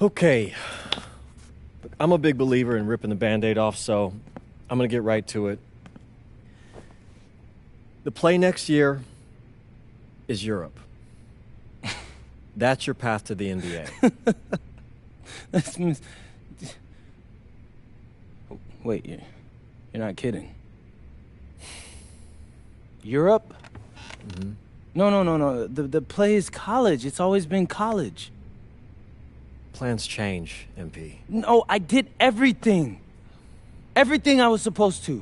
Okay. I'm a big believer in ripping the Band-Aid off, so I'm going to get right to it. The play next year is Europe. That's your path to the NBA. Wait, you're not kidding. Europe? Mm-hmm. No. The play is college. It's always been college. Plans change, MP. No, I did everything. Everything I was supposed to.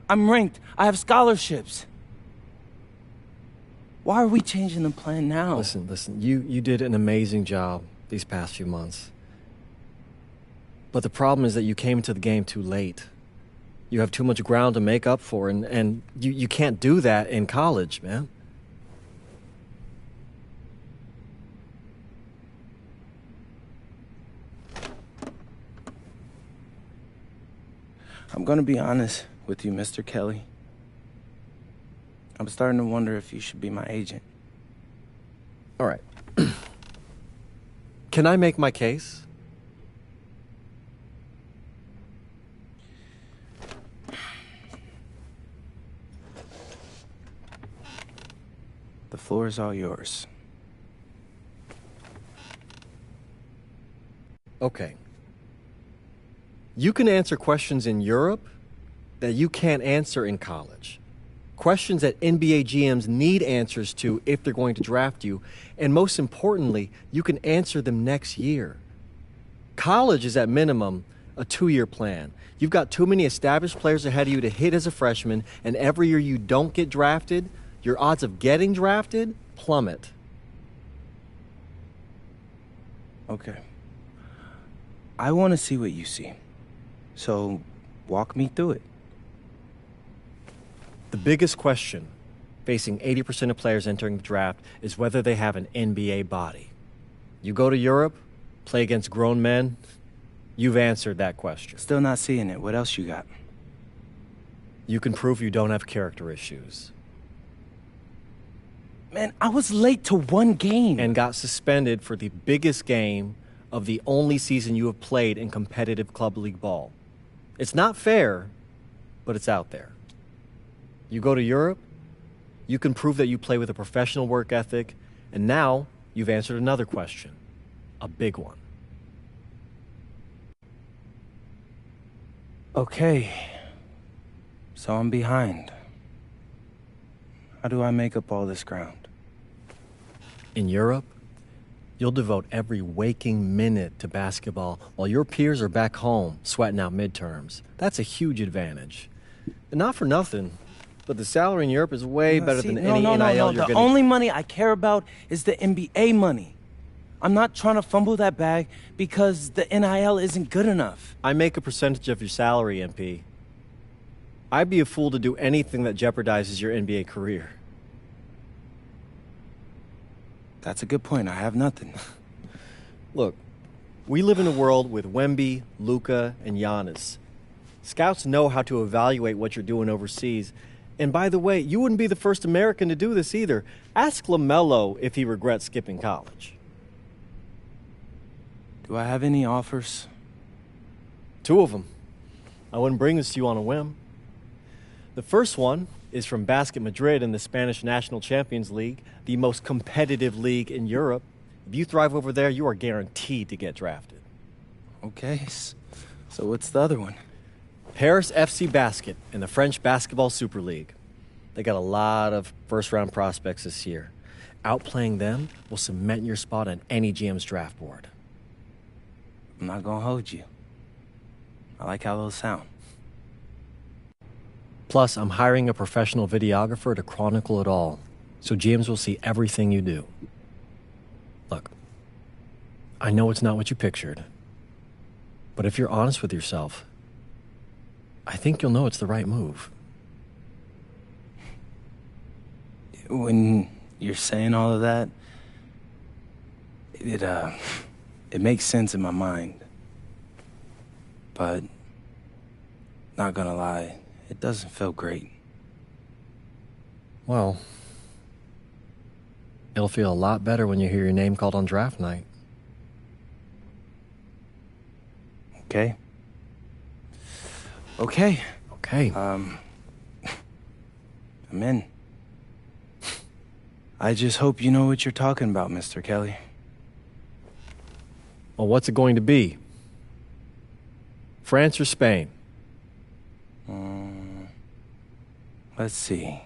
I'm ranked. I have scholarships. Why are we changing the plan now? Listen. You did an amazing job these past few months. But the problem is that you came into the game too late. You have too much ground to make up for, and you can't do that in college, man. I'm gonna be honest with you, Mr. Kelly. I'm starting to wonder if you should be my agent. All right. Can I make my case? The floor is all yours. Okay. You can answer questions in Europe that you can't answer in college. Questions that NBA GMs need answers to if they're going to draft you. And most importantly, you can answer them next year. College is at minimum a 2-year plan. You've got too many established players ahead of you to hit as a freshman, and every year you don't get drafted, your odds of getting drafted plummet. Okay. I want to see what you see. So, walk me through it. The biggest question facing 80% of players entering the draft is whether they have an NBA body. You go to Europe, play against grown men, you've answered that question. Still not seeing it. What else you got? You can prove you don't have character issues. Man, I was late to one game. And got suspended for the biggest game of the only season you have played in competitive club league ball. It's not fair, but it's out there. You go to Europe, you can prove that you play with a professional work ethic, and now you've answered another question, a big one. Okay, so I'm behind. How do I make up all this ground? In Europe, you'll devote every waking minute to basketball while your peers are back home sweating out midterms. That's a huge advantage. And not for nothing, but the salary in Europe is way better than any NIL you're The getting. only money I care about is the NBA money. I'm not trying to fumble that bag because the NIL isn't good enough. I make a percentage of your salary, MP. I'd be a fool to do anything that jeopardizes your NBA career. That's a good point. I have nothing. Look, we live in a world with Wemby, Luka, and Giannis. Scouts know how to evaluate what you're doing overseas. And by the way, you wouldn't be the first American to do this either. Ask LaMelo if he regrets skipping college. Do I have any offers? 2 of them. I wouldn't bring this to you on a whim. The first one is from Basket Madrid in the Spanish National Champions League, the most competitive league in Europe. If you thrive over there, you are guaranteed to get drafted. Okay, so what's the other one? Paris FC Basket in the French Basketball Super League. They got a lot of first-round prospects this year. Outplaying them will cement your spot on any GM's draft board. I'm not gonna hold you. I like how those sound. Plus, I'm hiring a professional videographer to chronicle it all, so GMs will see everything you do. Look, I know it's not what you pictured, but if you're honest with yourself, I think you'll know it's the right move. When you're saying all of that, it makes sense in my mind. But, not gonna lie, it doesn't feel great. Well, it'll feel a lot better when you hear your name called on draft night. Okay? Okay. Okay. I'm in. I just hope you know what you're talking about, Mr. Kelly. Well, what's it going to be? France or Spain? Let's see.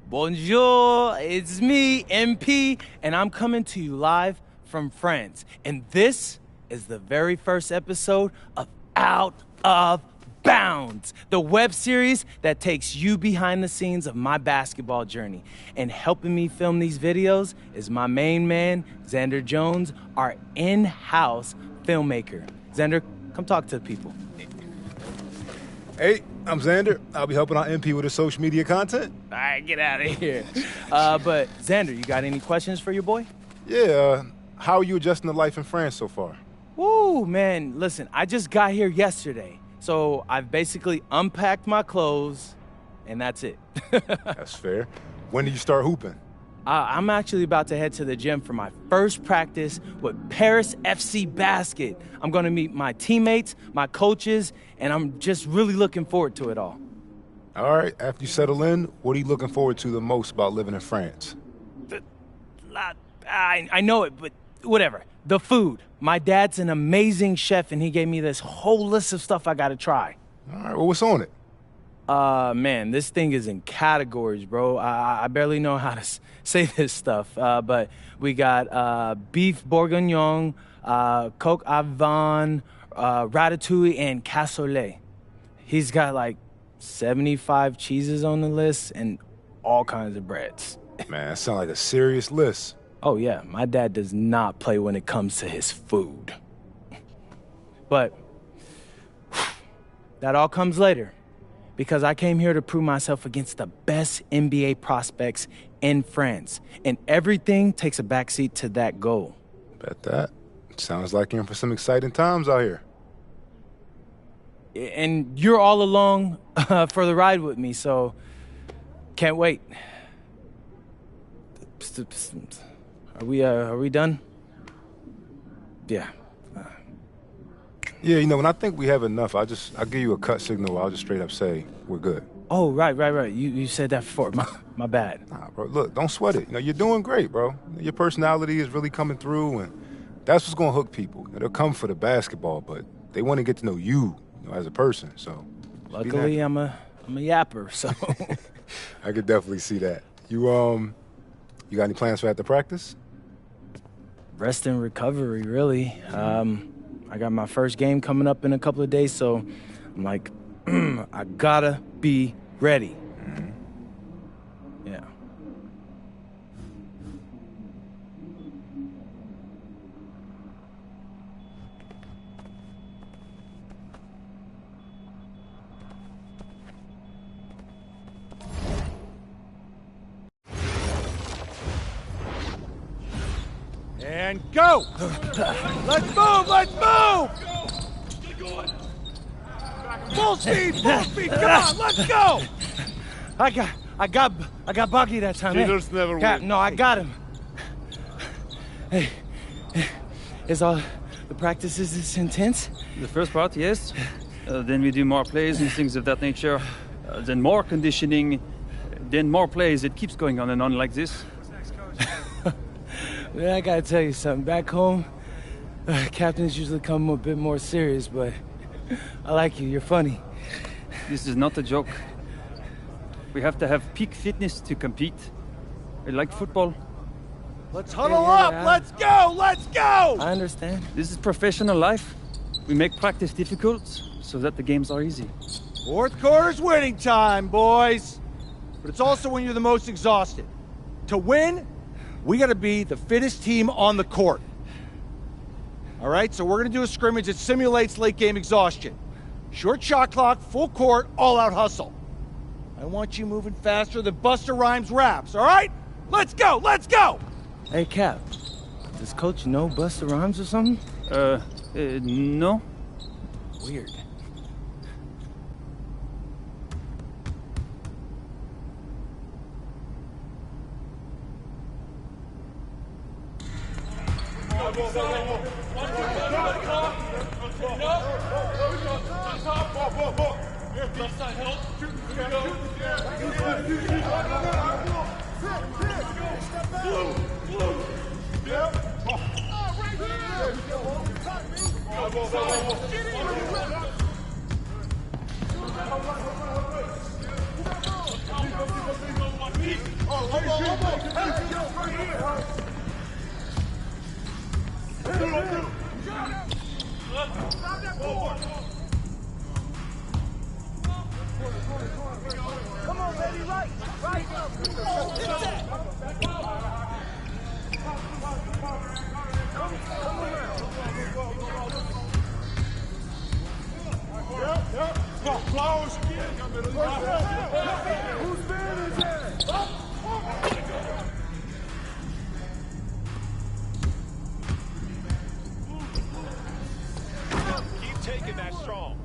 Bonjour, it's me, MP, and I'm coming to you live from France. And this is the very first episode of Out of Bounds, the web series that takes you behind the scenes of my basketball journey. And helping me film these videos is my main man, Xander Jones, our in-house filmmaker. Xander, come talk to the people. Hey, I'm Xander. I'll be helping out MP with his social media content. All right, get out of here. But Xander, you got any questions for your boy? Yeah, how are you adjusting to life in France so far? Woo, man, listen, I just got here yesterday. So I've basically unpacked my clothes, and that's it. That's fair. When do you start hooping? I'm actually about to head to the gym for my first practice with Paris FC Basket. I'm gonna meet my teammates, my coaches, and I'm just really looking forward to it all. All right, after you settle in, what are you looking forward to the most about living in France? I know it, but whatever. The food. My dad's an amazing chef, and he gave me this whole list of stuff I gotta try. All right, well, what's on it? Man, this thing is in categories, bro. I barely know how to say this stuff. But we got beef bourguignon, coq au vin, ratatouille, and cassoulet. He's got like 75 cheeses on the list and all kinds of breads. Man, that sounds like a serious list. Oh, yeah, my dad does not play when it comes to his food. But that all comes later. Because I came here to prove myself against the best NBA prospects in France. And everything takes a backseat to that goal. Bet that. Sounds like you're in for some exciting times out here. And you're all along for the ride with me, so can't wait. Are we done? Yeah. Yeah, you know, when I think we have enough, I'll give you a cut signal. I'll just straight up say we're good. Oh, right. You said that before. My bad. Nah, bro, look, don't sweat it. You know, you're doing great, bro. Your personality is really coming through, and that's what's gonna hook people. You know, they'll come for the basketball, but they want to get to know you, as a person. So, luckily, I'm a yapper, so. I could definitely see that. You got any plans for after practice? Rest and recovery, really. I got my first game coming up in a couple of days, so I'm like, I gotta be ready. Mm-hmm. Yeah. And go! Let's move! Let's move! Full speed! Full speed! Come on! Let's go! I got Bucky that time. Cheaters never win. No, I got him. Hey, is all the practices this intense? The first part, yes. Then we do more plays and things of that nature. Then more conditioning. Then more plays. It keeps going on and on like this. Man, I gotta tell you something. Back home, captains usually come a bit more serious, but I like you. You're funny. This is not a joke. We have to have peak fitness to compete. Like football. Let's huddle up! Let's go! Let's go! I understand. This is professional life. We make practice difficult so that the games are easy. Fourth quarter's winning time, boys. But it's also when you're the most exhausted. To win, we gotta be the fittest team on the court. All right, so we're gonna do a scrimmage that simulates late game exhaustion. Short shot clock, full court, all out hustle. I want you moving faster than Busta Rhymes raps, all right? Let's go! Let's go! Hey, Cap. Does Coach know Busta Rhymes or something? No. Weird. Come on, baby, right. Whose man is that? Keep taking that strong.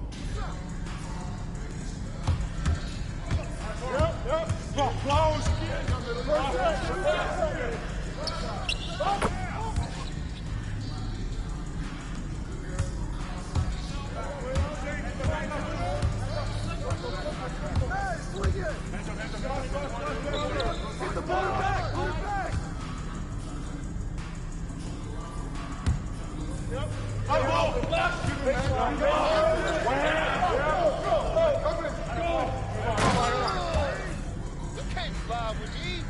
You can't fly with me.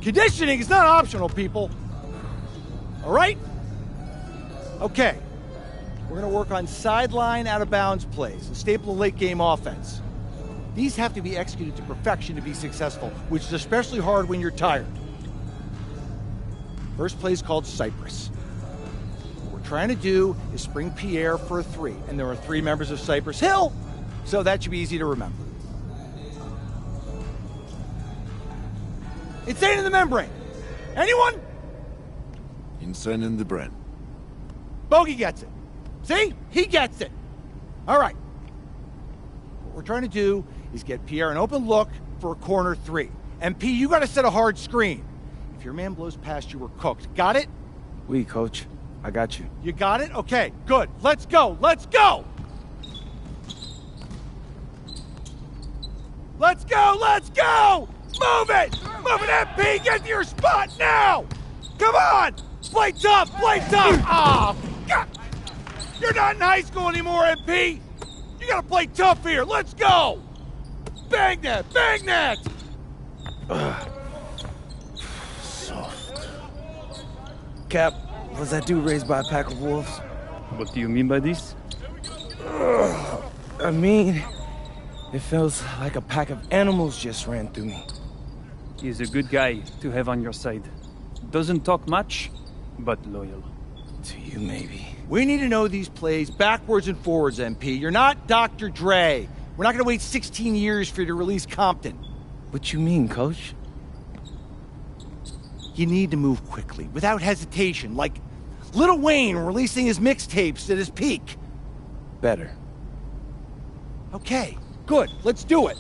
Conditioning is not optional, people. All right? Okay. We're going to work on sideline out-of-bounds plays, a staple of late-game offense. These have to be executed to perfection to be successful, which is especially hard when you're tired. First play is called Cypress. What we're trying to do is spring Pierre for a 3, and there are 3 members of Cypress Hill, so that should be easy to remember. Insane in the membrane. Anyone? Insane in the brain. Bogey gets it. See? He gets it. All right. What we're trying to do is get Pierre an open look for a corner 3. And P, you got to set a hard screen. If your man blows past you, we're cooked. Got it? Oui, Coach. I got you. You got it? Okay, good. Let's go. Let's go. Let's go. Let's go. Move it! Move it, MP! Get to your spot now! Come on! Play tough! Play tough! Oh, God! You're not in high school anymore, MP! You gotta play tough here! Let's go! Bang that! Bang that! Soft. Cap, was that dude raised by a pack of wolves? What do you mean by this? I mean, It feels like a pack of animals just ran through me. He's a good guy to have on your side. Doesn't talk much, but loyal. To you, maybe. We need to know these plays backwards and forwards, MP. You're not Dr. Dre. We're not gonna wait 16 years for you to release Compton. What you mean, Coach? You need to move quickly, without hesitation, like Lil Wayne releasing his mixtapes at his peak. Better. Okay, good. Let's do it.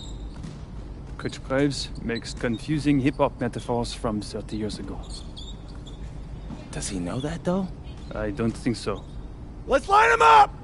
Coach Graves makes confusing hip-hop metaphors from 30 years ago. Does he know that, though? I don't think so. Let's line them up!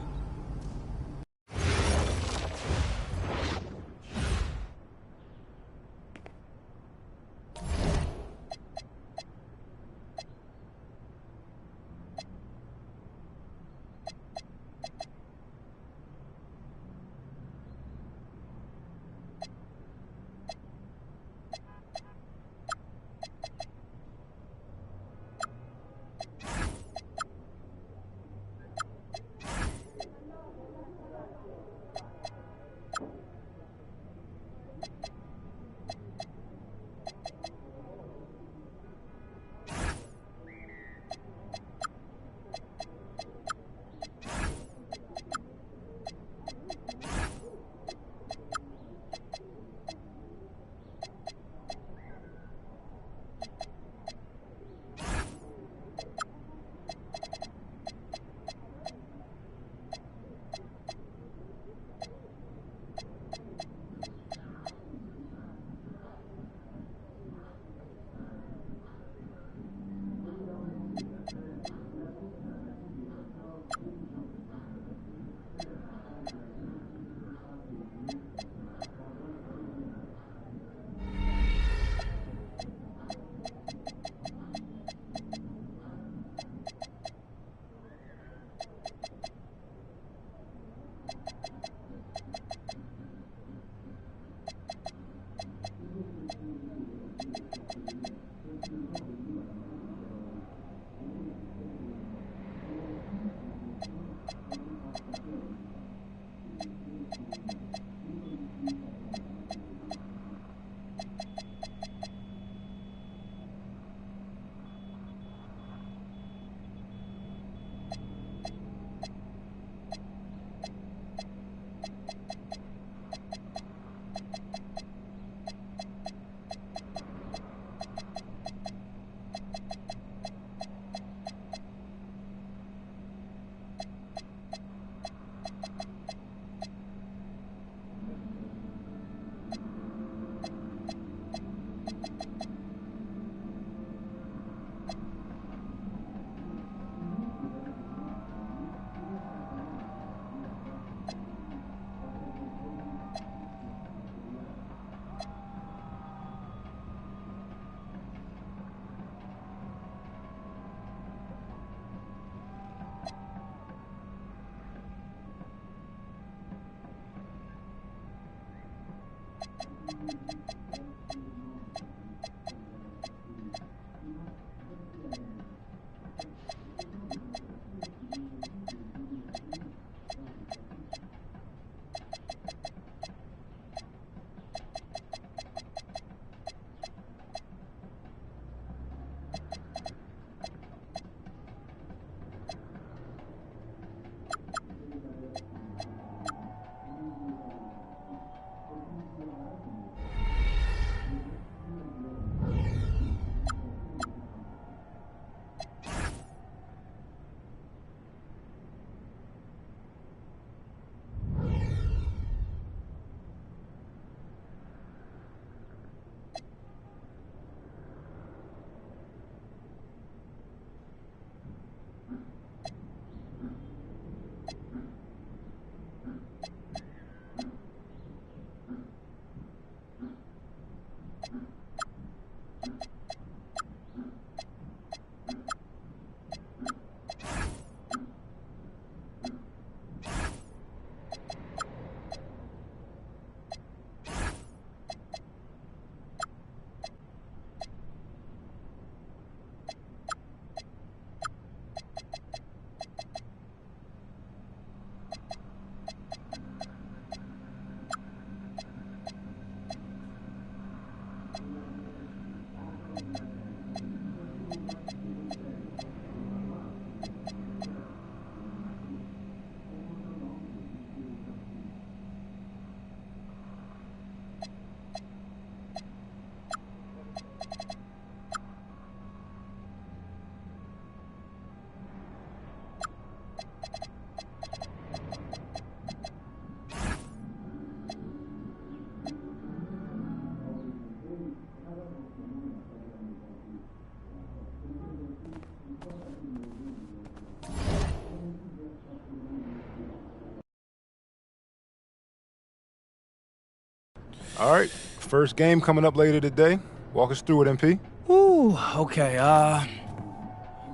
All right, first game coming up later today. Walk us through it, MP. Ooh, okay.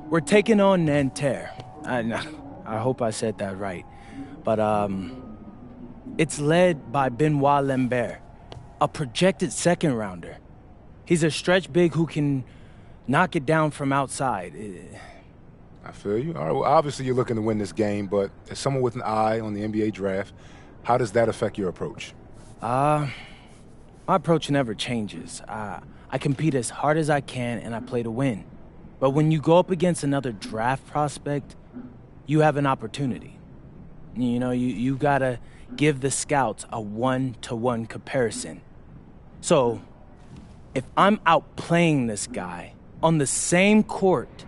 We're taking on Nanterre. I hope I said that right. But, it's led by Benoit Lambert, a projected second-rounder. He's a stretch big who can knock it down from outside. I feel you. All right, well, obviously you're looking to win this game, but as someone with an eye on the NBA draft, how does that affect your approach? My approach never changes. I compete as hard as I can, and I play to win. But when you go up against another draft prospect, you have an opportunity. You know, you gotta give the scouts a one-to-one comparison. So, if I'm outplaying this guy on the same court,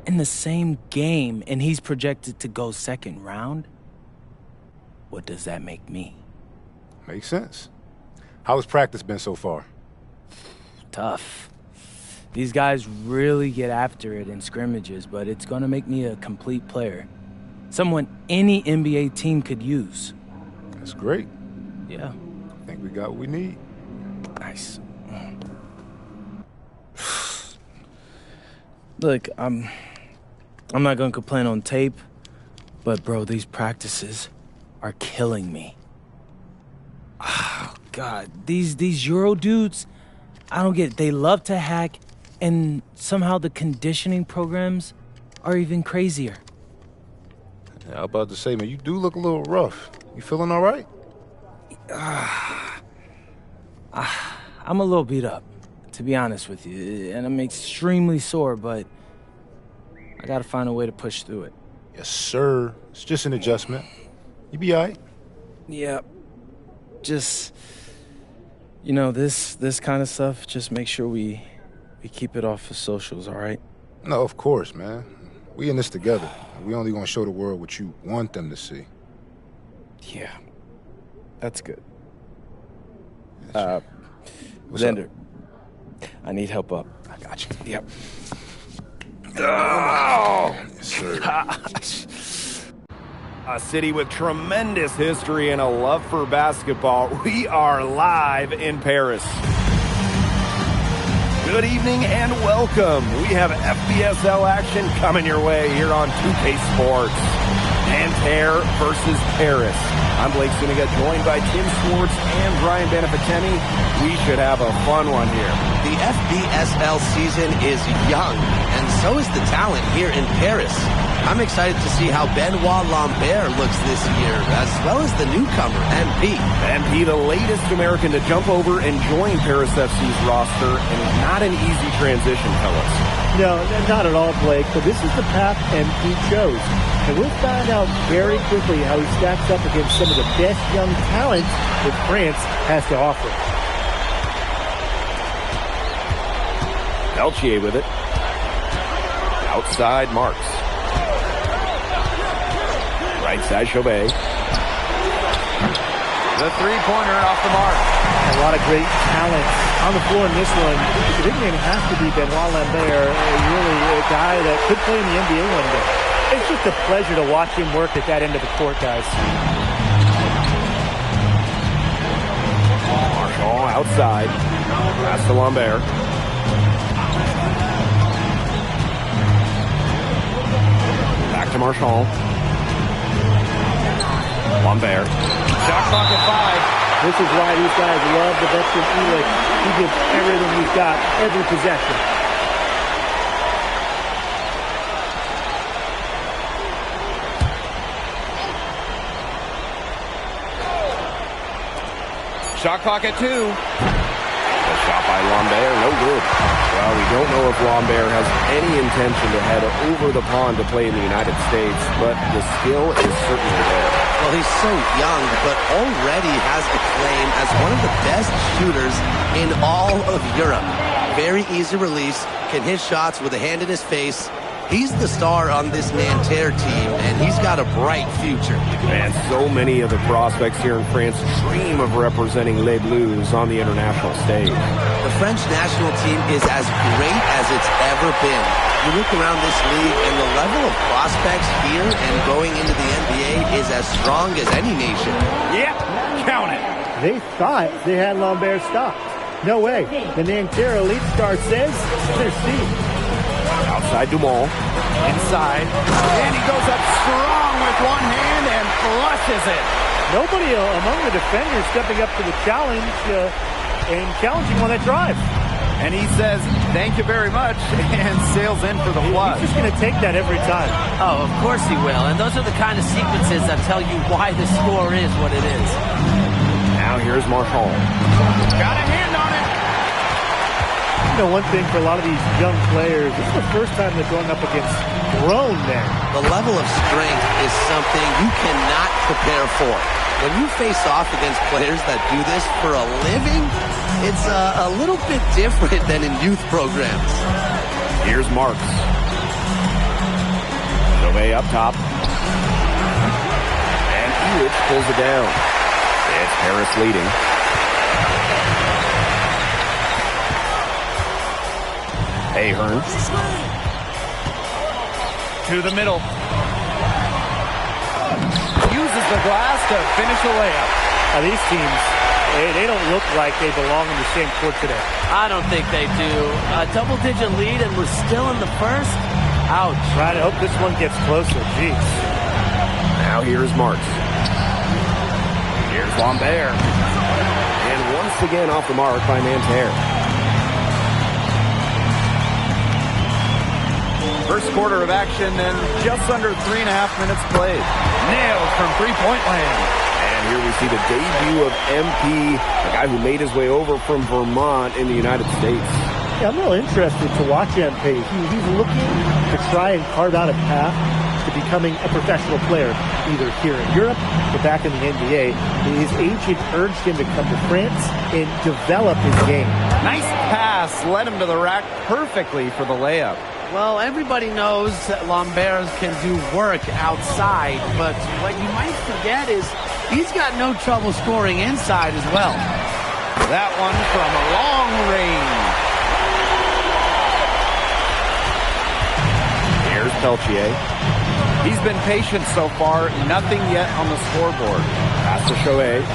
in the same game, and he's projected to go second round, what does that make me? Makes sense. How has practice been so far? Tough. These guys really get after it in scrimmages, but it's gonna make me a complete player. Someone any NBA team could use. That's great. Yeah. I think we got what we need. Nice. Look, I'm not gonna complain on tape, but bro, these practices are killing me. Oh, God, these Euro dudes, I don't get it. They love to hack, and somehow the conditioning programs are even crazier. Yeah, I was about to say, man, you do look a little rough. You feeling all right? I'm a little beat up, to be honest with you, and I'm extremely sore, but I gotta find a way to push through it. Yes, sir. It's just an adjustment. You be all right. Yeah, just, you know, this kind of stuff, just make sure we keep it off the socials, all right? No, of course, man. We in this together. We only gonna show the world what you want them to see. Yeah, that's good. What's Xander, up? I need help up. I got you. Yep. Oh, yes, sir. Gosh. A city with tremendous history and a love for basketball. We are live in Paris. Good evening and welcome. We have FBSL action coming your way here on 2K Sports. Nanterre versus Paris. I'm Blake Zuniga, joined by Tim Swartz and Brian Beneficeni. We should have a fun one here. The FBSL season is young, and so is the talent here in Paris. I'm excited to see how Benoit Lambert looks this year, as well as the newcomer, MP. MP, the latest American to jump over and join Paris FC's roster, and not an easy transition, fellas. No, not at all, Blake, but this is the path MP chose. And we'll find out very quickly how he stacks up against some of the best young talent that France has to offer. Peltier with it. Outside Marks. Right side Chauvet. The three-pointer off the mark. A lot of great talent on the floor in this one. The big name has to be Benoit Lambert, really a guy that could play in the NBA one day. It's just a pleasure to watch him work at that end of the court, guys. Marshall outside. Pass to Lambert. Back to Marshall. Lambert. Shot clock at 5. This is why these guys love the veteran Elick. He gives everything he's got, every possession. Shot clock at 2. A shot by Lambert, no good. Well, we don't know if Lambert has any intention to head over the pond to play in the United States, but the skill is certainly there. Well, he's so young, but already has acclaim as one of the best shooters in all of Europe. Very easy release, can hit shots with a hand in his face. He's the star on this Nanterre team, and he's got a bright future. And so many of the prospects here in France dream of representing Les Bleus on the international stage. The French national team is as great as it's ever been. You look around this league, and the level of prospects here and going into the NBA is as strong as any nation. Yep, count it. They thought they had Lambert stopped. No way. The Nanterre Elite Star says they're seeing. Outside Dumont. Inside. And he goes up strong with one hand and flushes it. Nobody among the defenders stepping up to the challenge and challenging on that drive. And he says, thank you very much, and sails in for the flush. He's just going to take that every time. Oh, of course he will. And those are the kind of sequences that tell you why the score is what it is. Now here's Marchand. Got a hand on it. You know, one thing for a lot of these young players, this is the first time they're going up against grown men. The level of strength is something you cannot prepare for. When you face off against players that do this for a living, it's a little bit different than in youth programs. Here's Marks. Chauvet up top. And Elitch pulls it down. It's Harris leading. Ahern. To the middle. Uses the glass to finish a layup. Now these teams, they don't look like they belong in the same court today. I don't think they do. A double-digit lead and we're still in the first? Ouch. Right, I hope this one gets closer. Jeez. Now here's Marks. Here's Lambert. And once again off the mark by Nanterre. First quarter of action and just under 3.5 minutes played. Nailed from three-point land. And here we see the debut of MP, a guy who made his way over from Vermont in the United States. Yeah, I'm real interested to watch MP. He's looking to try and carve out a path to becoming a professional player, either here in Europe or back in the NBA. His agent urged him to come to France and develop his game. Nice pass led him to the rack perfectly for the layup. Well, everybody knows that Lambert can do work outside, but what you might forget is he's got no trouble scoring inside as well. That one from a long range. Here's Peltier. He's been patient so far, nothing yet on the scoreboard. Pass to Chauvet.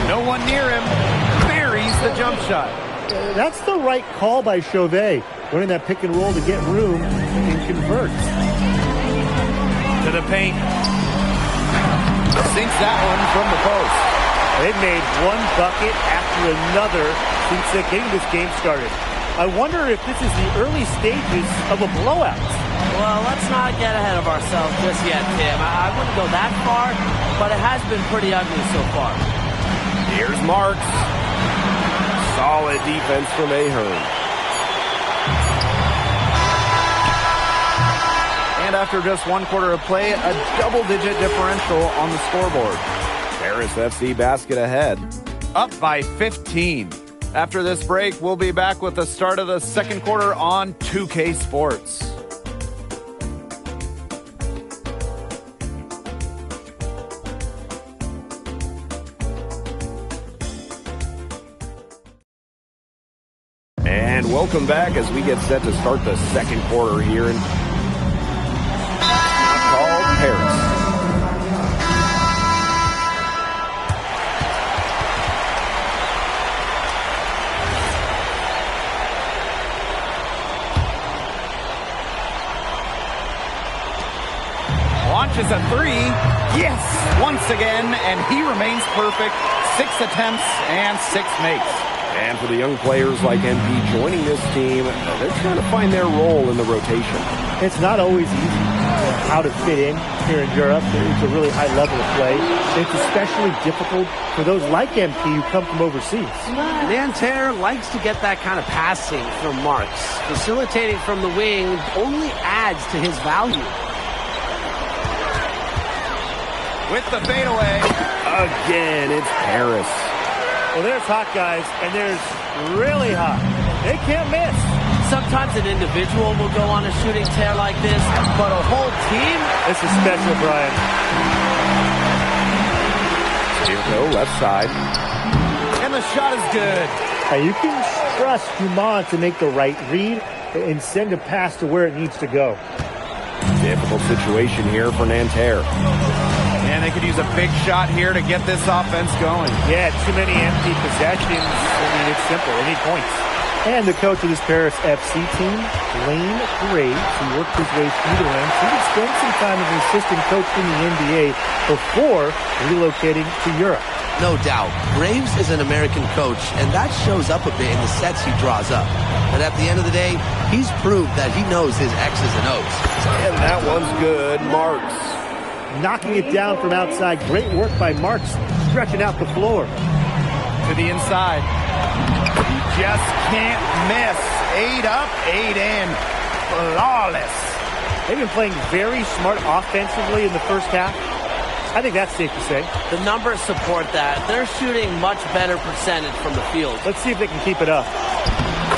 No one near him. Buries the jump shot. That's the right call by Chauvet. Running that pick and roll to get room and convert. To the paint. Sinks that one from the post. They've made one bucket after another since getting this game started. I wonder if this is the early stages of a blowout. Well, let's not get ahead of ourselves just yet, Tim. I wouldn't go that far, but it has been pretty ugly so far. Here's Marks. Solid defense from Ahern. And after just one quarter of play, a double-digit differential on the scoreboard. Paris FC basket ahead. Up by 15. After this break, we'll be back with the start of the second quarter on 2K Sports. And welcome back as we get set to start the second quarter here in Paris. Launches a three. Yes! Once again, and he remains perfect. 6 attempts and 6 makes. And for the young players like MP joining this team, they're trying to find their role in the rotation. It's not always easy how to fit in here in Europe. It's a really high level of play. It's especially difficult for those like MP who come from overseas. Nanterre likes to get that kind of passing from Marks. Facilitating from the wing only adds to his value. With the fadeaway. Again, it's Paris. Well, there's hot guys, and there's really hot. They can't miss. Sometimes an individual will go on a shooting tear like this, but a whole team? This is special, Brian. Stirko, left side. And the shot is good. Now you can trust Dumont to make the right read and send a pass to where it needs to go. Difficult situation here for Nanterre. And they could use a big shot here to get this offense going. Yeah, too many empty possessions. I mean, it's simple. They need points. And the coach of this Paris FC team, Lane Graves, who worked his way through the ranks, he would spend some time as an assistant coach in the NBA before relocating to Europe. No doubt. Graves is an American coach, and that shows up a bit in the sets he draws up. But at the end of the day, he's proved that he knows his X's and O's. And that one's good. Marks. Knocking it down from outside. Great work by Marks, stretching out the floor. To the inside. He just can't miss. 8 up, 8 in. Flawless. They've been playing very smart offensively in the first half. I think that's safe to say. The numbers support that. They're shooting much better percentage from the field. Let's see if they can keep it up.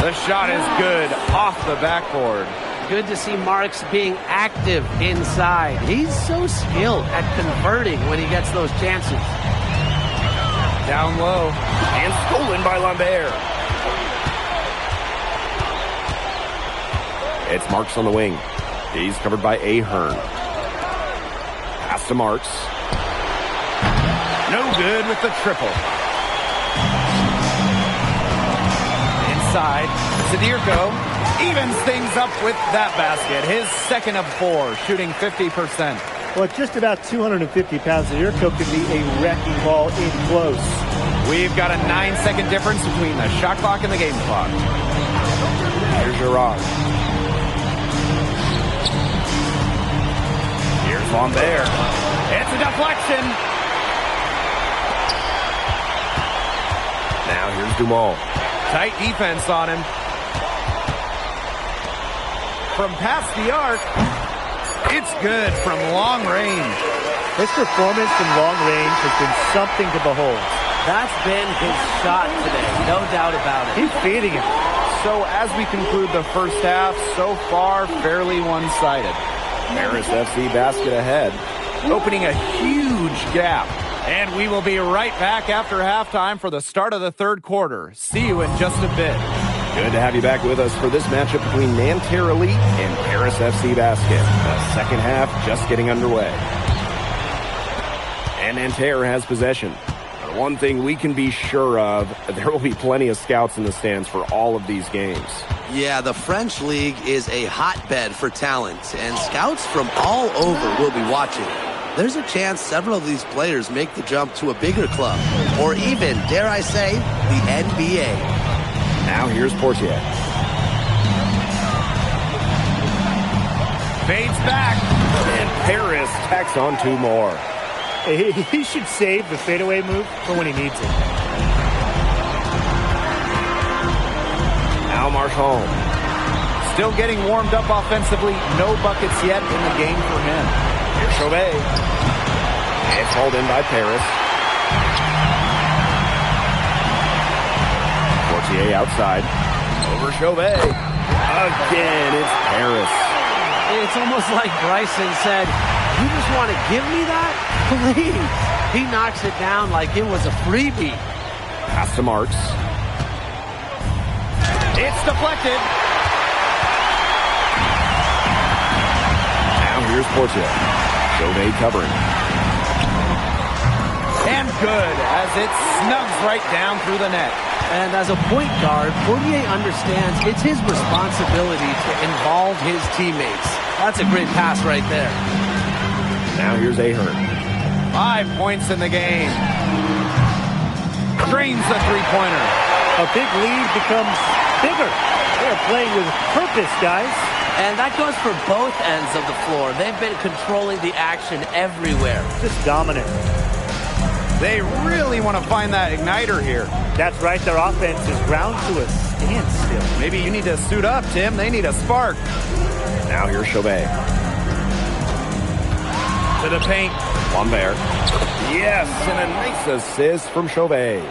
The shot is good off the backboard. Good to see Marks being active inside. He's so skilled at converting when he gets those chances. Down low. And stolen by Lambert. It's Marks on the wing. He's covered by Ahern. Pass to Marks. No good with the triple. Inside. Sadirko evens things up with that basket. His second of 4, shooting 50%. Well, at just about 250 pounds, Sadirko can be a wrecking ball in close. We've got a 9-second difference between the shot clock and the game clock. Here's Gerard. Here's Lambert. It's a deflection. Now here's Dumont. Tight defense on him. From past the arc, it's good from long range. His performance from long range has been something to behold. That's been his shot today, no doubt about it. He's feeding it. So as we conclude the first half, so far fairly one-sided. Paris FC basket ahead. Opening a huge gap. And we will be right back after halftime for the start of the third quarter. See you in just a bit. Good to have you back with us for this matchup between Nanterre Elite and Paris FC Basket. The second half just getting underway. And Nanterre has possession. But one thing we can be sure of, there will be plenty of scouts in the stands for all of these games. Yeah, the French League is a hotbed for talent, and scouts from all over will be watching. There's a chance several of these players make the jump to a bigger club, or even, dare I say, the NBA. Now here's Portier. Fades back. And Paris tacks on 2 more. He should save the fadeaway move for when he needs it. Now Marchand. Still getting warmed up offensively. No buckets yet in the game for him. Here's Chauvet. It's hauled in by Paris. Portier outside. Over Chauvet. Again, it's Paris. It's almost like Bryson said, you just want to give me that? Please. He knocks it down like it was a freebie. Pass to Marks. It's deflected. Now here's Portier. Chauvet covering. And good as it snugs right down through the net. And as a point guard, Portier understands it's his responsibility to involve his teammates. That's a great pass right there. Now here's Ahern. 5 points in the game. Drains the three-pointer. A big lead becomes bigger. They're playing with purpose, guys. And that goes for both ends of the floor. They've been controlling the action everywhere. Just dominant. They really want to find that igniter here. That's right. Their offense is ground to a standstill. Maybe you need to suit up, Tim. They need a spark. Now here's Chauvet. To the paint. Lambert. Yes, and a nice assist from Chauvet.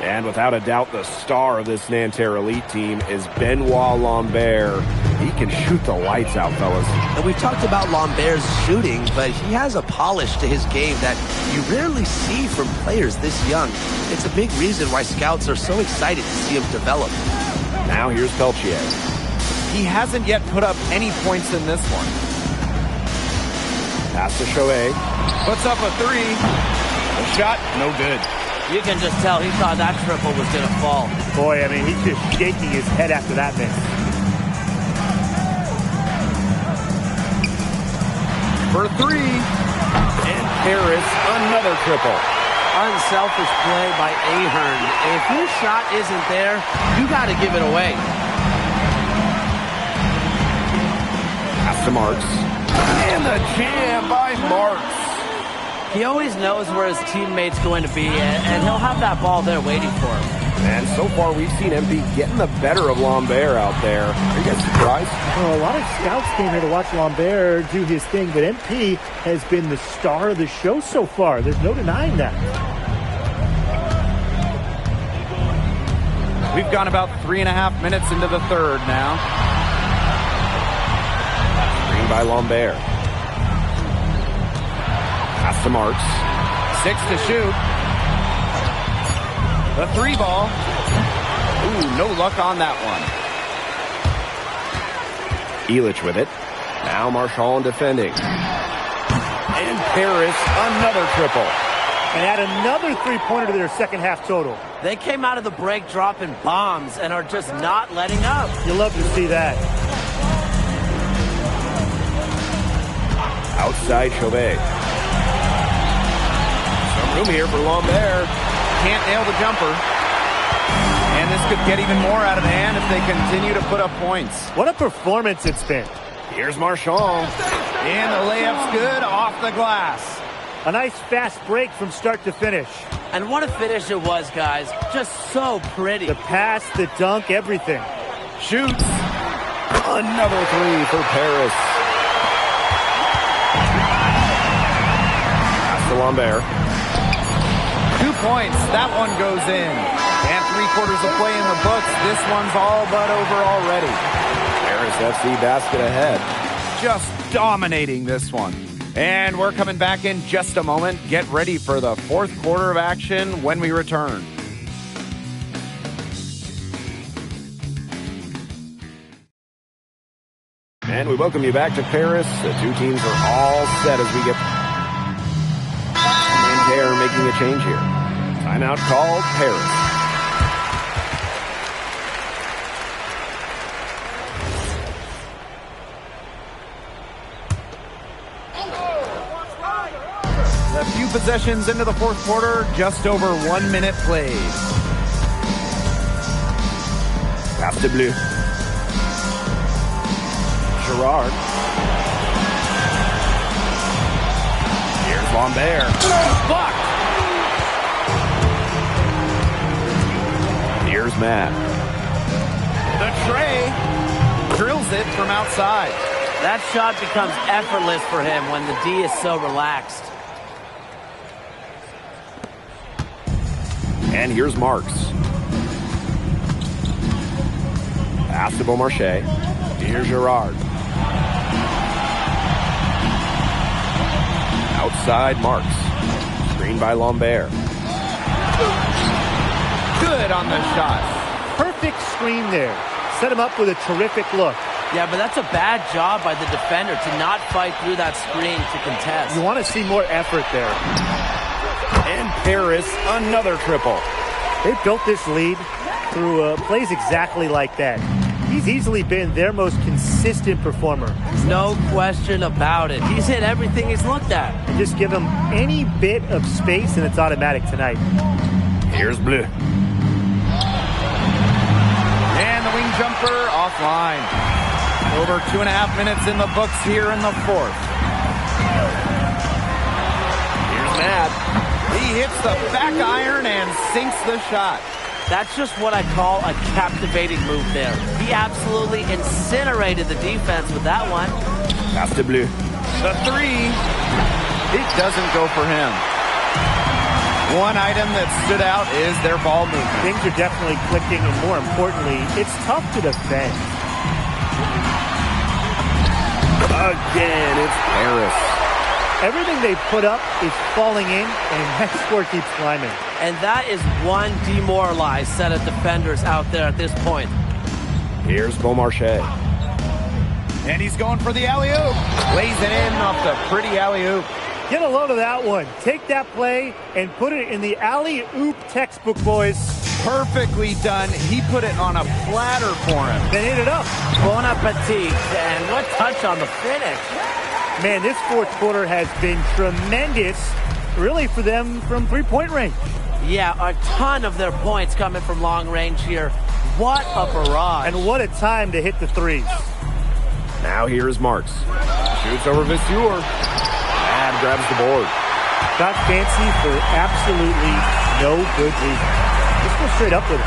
And without a doubt, the star of this Nanterre Elite team is Benoit Lambert. He can shoot the lights out, fellas. And we've talked about Lambert's shooting, but he has a polish to his game that you rarely see from players this young. It's a big reason why scouts are so excited to see him develop. Now here's Peltier. He hasn't yet put up any points in this one. Pass to Shohei. Puts up a three. The shot, no good. You can just tell he thought that triple was going to fall. Boy, I mean, he's just shaking his head after that miss. For three. And Harris, another triple. Unselfish play by Ahern. If your shot isn't there, you got to give it away. Pass to Marks. And the jam by Marks. He always knows where his teammate's going to be, and he'll have that ball there waiting for him. And so far, we've seen MP getting the better of Lambert out there. Are you guys surprised? Well, a lot of scouts came here to watch Lambert do his thing, but MP has been the star of the show so far. There's no denying that. We've gone about 3.5 minutes into the third now. Screen by Lambert. Pass to Marks. 6 to shoot. The three ball. Ooh, no luck on that one. Elich with it. Now Marshall defending. And Paris, another triple. And add another three-pointer to their second half total. They came out of the break dropping bombs and are just not letting up. You love to see that. Outside Chauvet. Some room here for Lambert. Can't nail the jumper. And this could get even more out of hand if they continue to put up points. What a performance it's been. Here's Marshall. And the layup's good off the glass. A nice fast break from start to finish. And what a finish it was, guys. Just so pretty. The pass, the dunk, everything. Shoots. Another three for Paris. Pass to Lambert. 2 points. That one goes in. And 3/4 of play in the books. This one's all but over already. Paris FC basket ahead. Just dominating this one. And we're coming back in just a moment. Get ready for the fourth quarter of action when we return. And we welcome you back to Paris. The two teams are all set as we get... And they're making a change here. Timeout called Paris. A few possessions into the fourth quarter, just over 1 minute played. Pass to Bleu. Gerard. Here's Lambert. Blocked. Here's Matt. The tray drills it from outside. That shot becomes effortless for him when the D is so relaxed. And here's Marks. Pass to Beaumarchais. Here's Gerard. Outside Marks. Screen by Lambert. Good on the shot. Perfect screen there. Set him up with a terrific look. Yeah, but that's a bad job by the defender to not fight through that screen to contest. You want to see more effort there. And Paris, another triple. They built this lead through plays exactly like that. He's easily been their most consistent performer. No question about it. He's hit everything he's looked at. And just give him any bit of space and it's automatic tonight. Here's Bleu. And the wing jumper offline. Over 2.5 minutes in the books here in the fourth. Here's Matt. He hits the back iron and sinks the shot. That's just what I call a captivating move there. He absolutely incinerated the defense with that one. Pass to Bleu. The three, it doesn't go for him. One item that stood out is their ball movement. Things are definitely clicking, and more importantly, it's tough to defend. Again, it's Paris. Everything they put up is falling in, and that score keeps climbing. And that is one demoralized set of defenders out there at this point. Here's Beaumarchais. And he's going for the alley-oop. Lays it in off the pretty alley-oop. Get a load of that one. Take that play and put it in the alley-oop textbook, boys. Perfectly done. He put it on a platter for him. Then hit it up. Bon appetit. And what touch on the finish. Man, this fourth quarter has been tremendous, really, for them from three-point range. Yeah, a ton of their points coming from long range here. What a barrage. And what a time to hit the threes. Now here's Marks. Shoots over Viseur. And grabs the board. Got fancy for absolutely no good reason. Let's go straight up with it.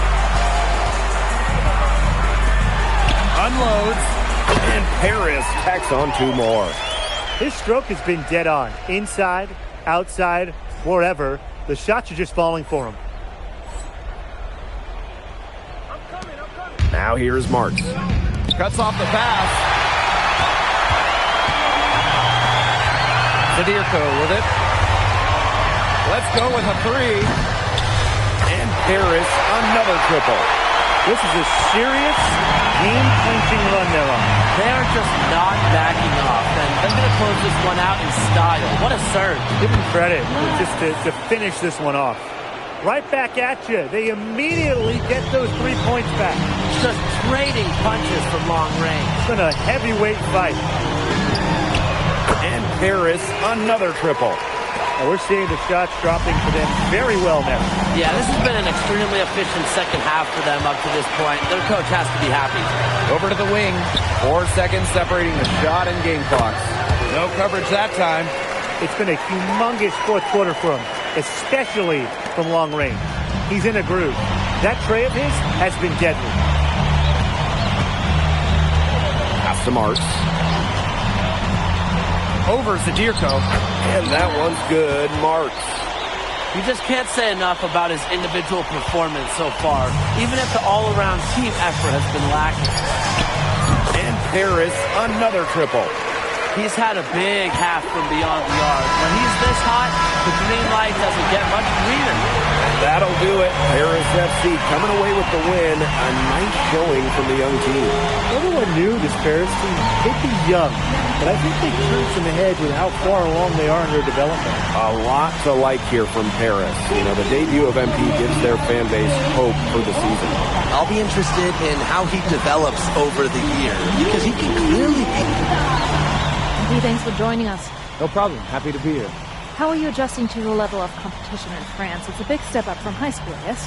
Unloads. And Paris tacks on 2 more. His stroke has been dead on. Inside, outside, wherever. The shots are just falling for him. Now here's Marks. Cuts off the pass. Zadirko with it. Let's go with a 3. And Paris, another triple. This is a serious game-clinching run they're on. They're just not backing off, and they're going to close this one out in style. What a surge. Give them credit just to finish this one off. Right back at you. They immediately get those 3 points back. Just trading punches from long range. It's been a heavyweight fight. And Paris, another triple. And we're seeing the shots dropping for them very well now. Yeah, this has been an extremely efficient second half for them up to this point. Their coach has to be happy. Over to the wing. 4 seconds separating the shot and game clocks. No coverage that time. It's been a humongous fourth quarter for him, especially from long range. He's in a groove. That tray of his has been deadly. Pass to Marks. Over Zadirko. And that one's good. Marks. You just can't say enough about his individual performance so far, even if the all-around team effort has been lacking. And Paris, another triple. He's had a big half from beyond the arc. When he's this hot, the green light doesn't get much greener. That'll do it. Paris FC coming away with the win. A nice showing from the young team. Everyone knew this Paris team could be young, but I think they turned some ahead with how far along they are in their development. A lot to like here from Paris. You know, the debut of MP gives their fan base hope for the season. I'll be interested in how he develops over the year, because he can clearly be. Thanks for joining us. No problem. Happy to be here. How are you adjusting to your level of competition in France? It's a big step up from high school, yes?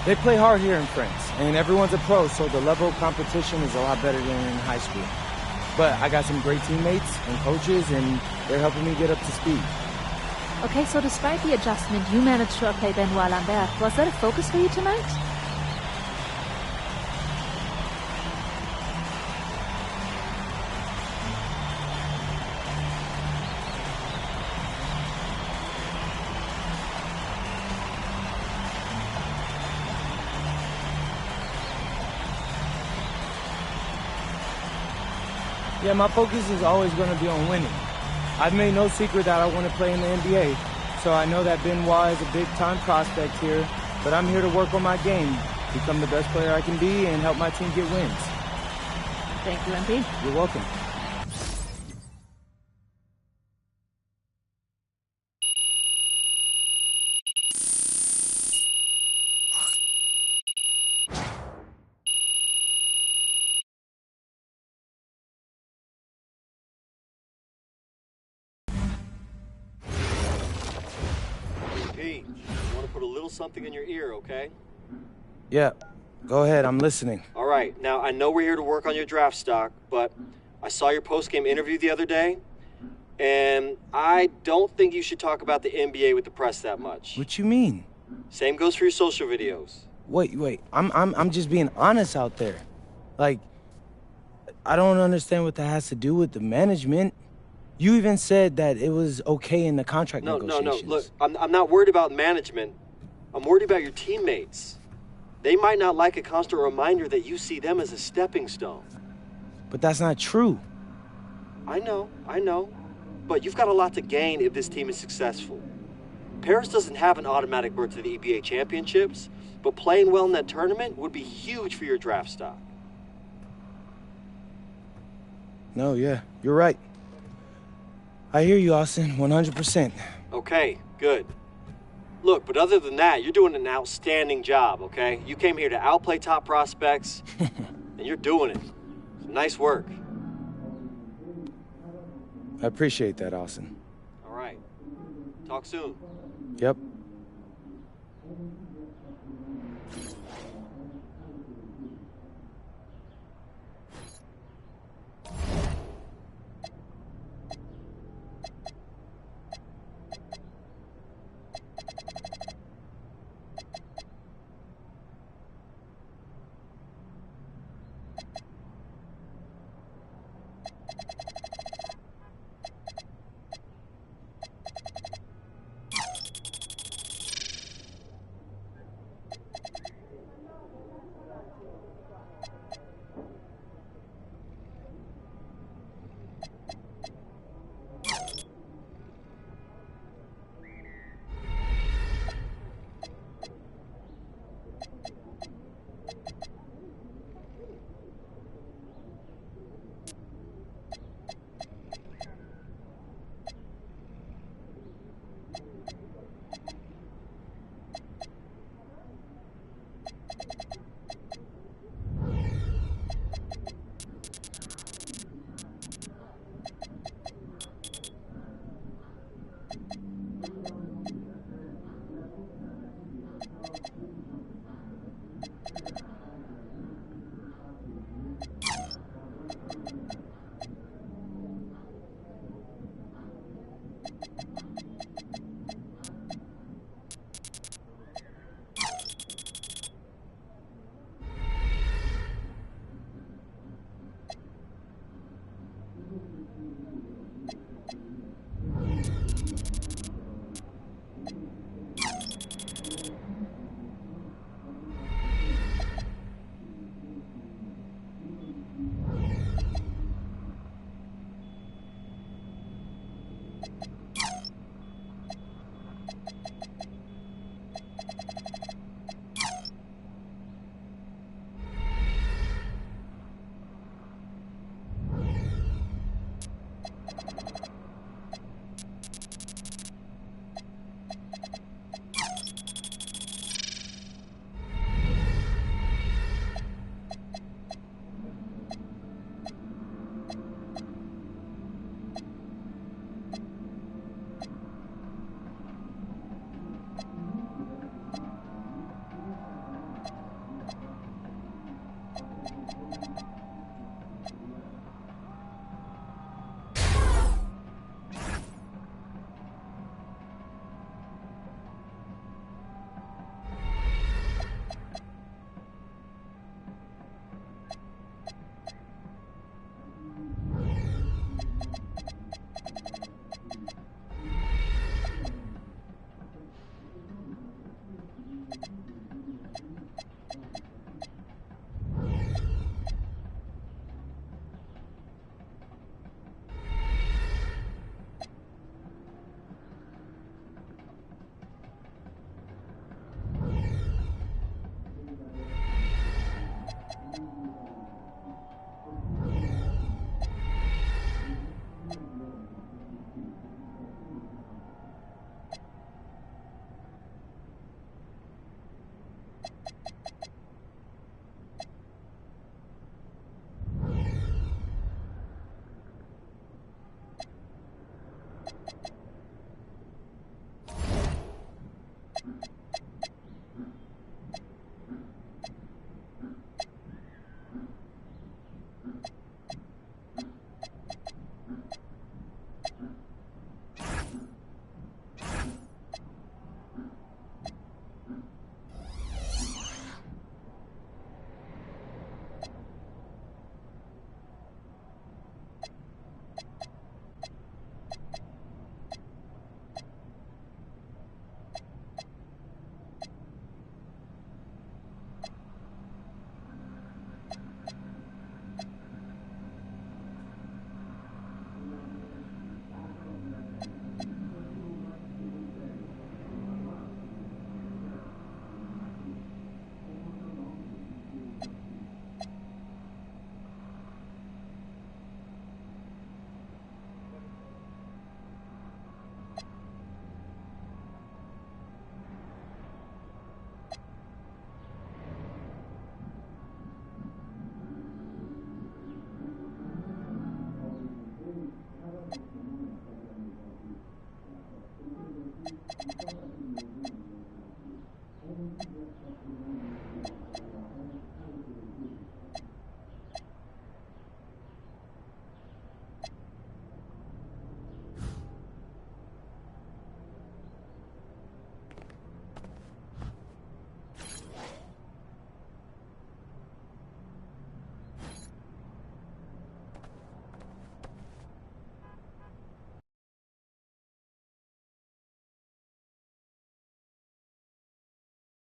They play hard here in France, and everyone's a pro, so the level of competition is a lot better than in high school. But I got some great teammates and coaches, and they're helping me get up to speed. Okay, so despite the adjustment, you managed to outplay Benoit Lambert. Was that a focus for you tonight? Yeah, my focus is always going to be on winning. I've made no secret that I want to play in the NBA, so I know that Benoit is a big-time prospect here, but I'm here to work on my game, become the best player I can be, and help my team get wins. Thank you, MP. You're welcome. Pete, I want to put a little something in your ear, okay? Yeah, go ahead. I'm listening. All right. Now, I know we're here to work on your draft stock, but I saw your post-game interview the other day, and I don't think you should talk about the NBA with the press that much. What you mean? Same goes for your social videos. Wait. I'm just being honest out there. Like, I don't understand what that has to do with the management. You even said that it was okay in the contract negotiations. No. Look, I'm not worried about management. I'm worried about your teammates. They might not like a constant reminder that you see them as a stepping stone. But that's not true. I know. But you've got a lot to gain if this team is successful. Paris doesn't have an automatic berth to the EBA championships, but playing well in that tournament would be huge for your draft stock. No, yeah, you're right. I hear you, Austin, 100%. Okay, good. Look, but other than that, you're doing an outstanding job, okay? You came here to outplay top prospects, and you're doing it. Nice work. I appreciate that, Austin. All right. Talk soon. Yep.